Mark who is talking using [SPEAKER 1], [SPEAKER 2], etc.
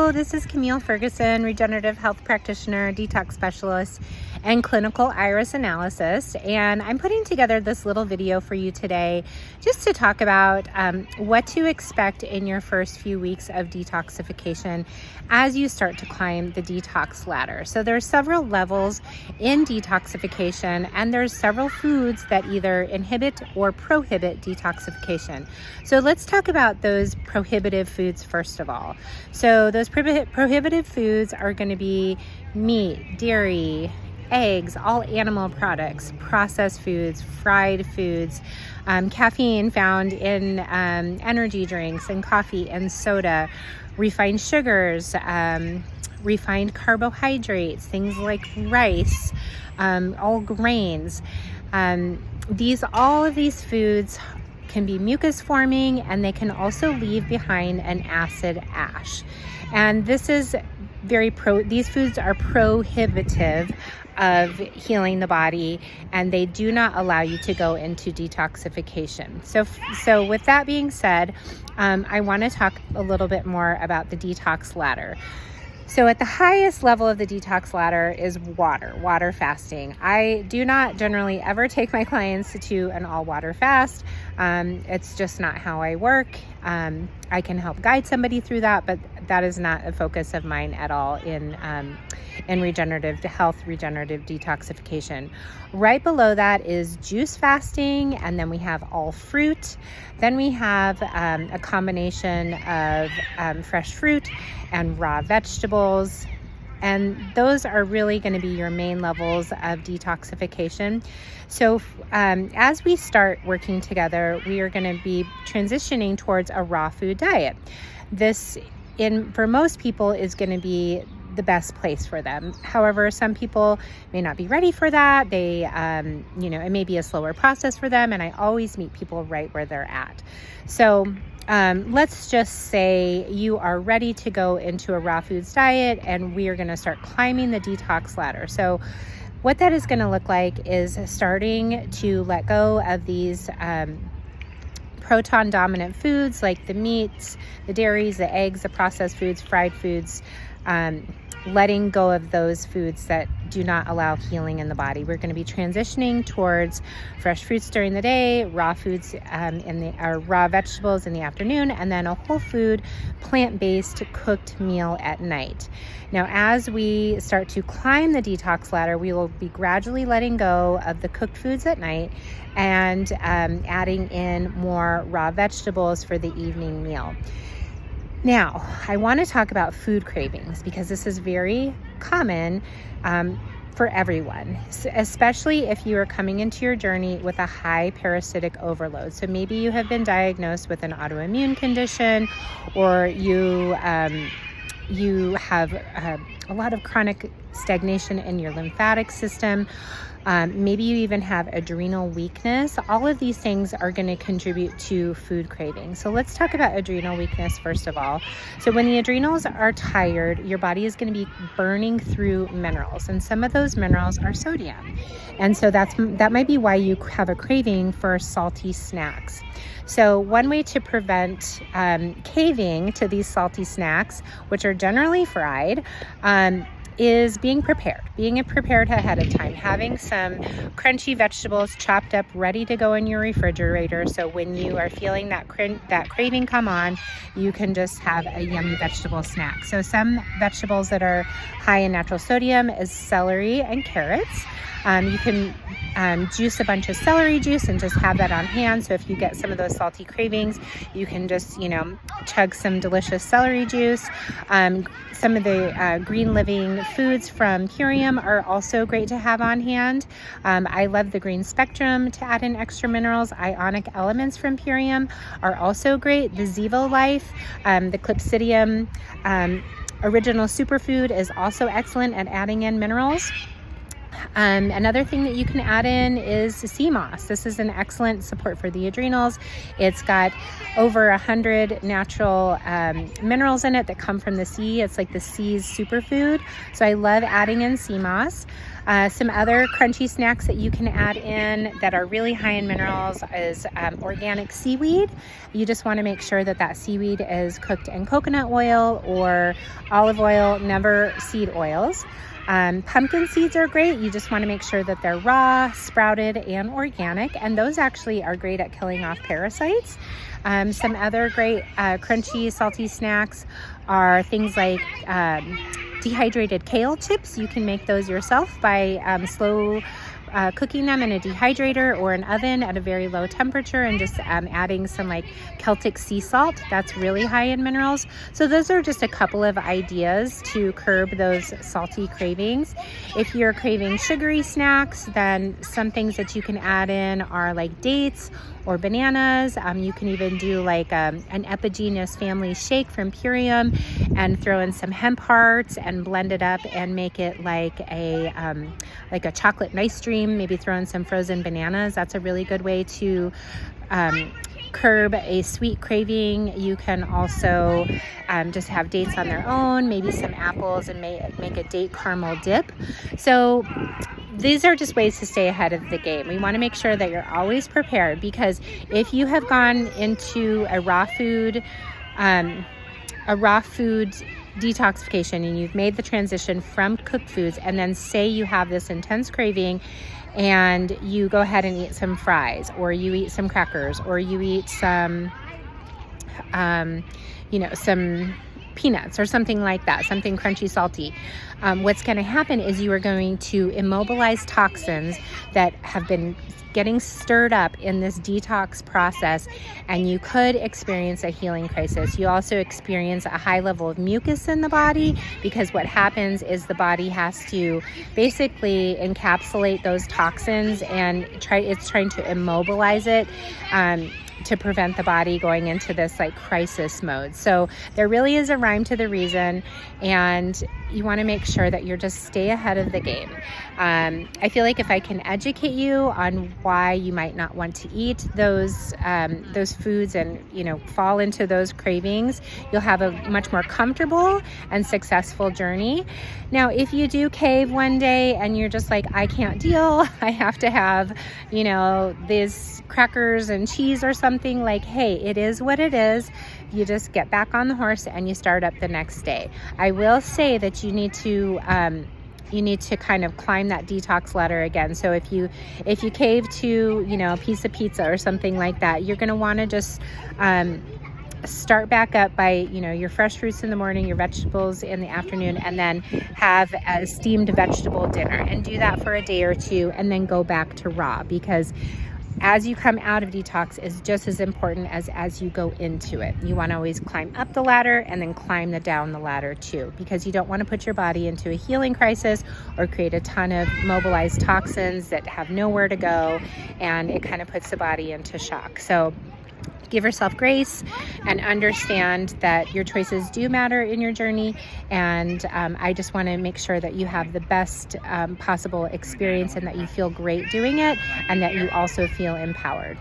[SPEAKER 1] Hello, this is Camille Ferguson, regenerative health practitioner, detox specialist, and clinical iris analysis. And I'm putting together this little video for you today just to talk about what to expect in your first few weeks of detoxification as you start to climb the detox ladder. So there's several levels in detoxification, and there's several foods that either inhibit or prohibit detoxification. So let's talk about those prohibitive foods first of all. So those prohibitive foods are going to be meat, dairy, eggs, all animal products, processed foods, fried foods, caffeine found in energy drinks and coffee and soda, refined sugars, refined carbohydrates, things like rice, all grains. All of these foods can be mucus forming, and they can also leave behind an acid ash. And this is these foods are prohibitive of healing the body, and they do not allow you to go into detoxification. So with that being said, I want to talk a little bit more about the detox ladder. So at the highest level of the detox ladder is water fasting. I do not generally ever take my clients to an all water fast. It's just not how I work. I can help guide somebody through that, but that is not a focus of mine at all in regenerative health, regenerative detoxification. Right below that is juice fasting, and then we have all fruit. Then we have a combination of fresh fruit and raw vegetables. And those are really going to be your main levels of detoxification. So as we start working together, we are going to be transitioning towards a raw food diet. This, for most people, is going to be the best place for them. However, some people may not be ready for that. They, it may be a slower process for them. And I always meet people right where they're at. So let's just say you are ready to go into a raw foods diet, and we are going to start climbing the detox ladder. So what that is going to look like is starting to let go of these proton dominant foods like the meats, the dairies, the eggs, the processed foods, fried foods, letting go of those foods that do not allow healing in the body. We're going to be transitioning towards fresh fruits during the day, raw foods raw vegetables in the afternoon, and then a whole food, plant-based cooked meal at night. Now, as we start to climb the detox ladder, we will be gradually letting go of the cooked foods at night and adding in more raw vegetables for the evening meal. Now, I want to talk about food cravings because this is very common for everyone, especially if you are coming into your journey with a high parasitic overload. So maybe you have been diagnosed with an autoimmune condition, or you have a lot of chronic stagnation in your lymphatic system. Maybe you even have adrenal weakness. All of these things are going to contribute to food cravings. So let's talk about adrenal weakness first of all. So when the adrenals are tired, your body is going to be burning through minerals, and some of those minerals are sodium. And so that might be why you have a craving for salty snacks. So one way to prevent caving to these salty snacks, which are generally fried, is being prepared ahead of time, having some crunchy vegetables chopped up ready to go in your refrigerator. So when you are feeling that craving come on, you can just have a yummy vegetable snack. So some vegetables that are high in natural sodium is celery and carrots. You can juice a bunch of celery juice and just have that on hand. So if you get some of those salty cravings, you can just, chug some delicious celery juice. Some of the green living foods from Purium are also great to have on hand. I love the green spectrum to add in extra minerals. Ionic elements from Purium are also great. The Zevo Life, the Clipsidium original superfood is also excellent at adding in minerals. Another thing that you can add in is sea moss. This is an excellent support for the adrenals. It's got over 100 natural minerals in it that come from the sea. It's like the sea's superfood. So I love adding in sea moss. Some other crunchy snacks that you can add in that are really high in minerals is organic seaweed. You just want to make sure that that seaweed is cooked in coconut oil or olive oil, never seed oils. Pumpkin seeds are great. You just want to make sure that they're raw, sprouted, and organic. And those actually are great at killing off parasites. Some other great crunchy, salty snacks are things like dehydrated kale chips. You can make those yourself by slow cooking them in a dehydrator or an oven at a very low temperature and just adding some like Celtic sea salt. That's really high in minerals. So those are just a couple of ideas to curb those salty cravings. If you're craving sugary snacks, then some things that you can add in are like dates or bananas. You can even do like an Epigenous family shake from Purium and throw in some hemp hearts and blend it up and make it like a chocolate nice dream. Maybe throw in some frozen bananas. That's a really good way to curb a sweet craving. You can also just have dates on their own, maybe some apples, and make a date caramel dip. So these are just ways to stay ahead of the game. We want to make sure that you're always prepared, because if you have gone into a raw food detoxification and you've made the transition from cooked foods, and then say you have this intense craving and you go ahead and eat some fries, or you eat some crackers, or you eat some some peanuts or something like that, something crunchy, salty. What's going to happen is you are going to immobilize toxins that have been getting stirred up in this detox process, and you could experience a healing crisis. You also experience a high level of mucus in the body, because what happens is the body has to basically encapsulate those toxins and it's trying to immobilize it to prevent the body going into this like crisis mode. So there really is a rhyme to the reason, and you want to make sure that you're just stay ahead of the game. I feel like if I can educate you on why you might not want to eat those foods and fall into those cravings, you'll have a much more comfortable and successful journey. Now, if you do cave one day and you're just like, I can't deal, I have to have these crackers and cheese or something, like, hey, it is what it is. You just get back on the horse and you start up the next day. I will say that you need to kind of climb that detox ladder again. So if you cave to a piece of pizza or something like that, you're going to want to just start back up by your fresh fruits in the morning, your vegetables in the afternoon, and then have a steamed vegetable dinner, and do that for a day or two, and then go back to raw, because as you come out of detox is just as important as you go into it. You want to always climb up the ladder and then climb down the ladder too, because you don't want to put your body into a healing crisis or create a ton of mobilized toxins that have nowhere to go, and it kind of puts the body into shock. So give yourself grace and understand that your choices do matter in your journey. And I just want to make sure that you have the best possible experience, and that you feel great doing it, and that you also feel empowered.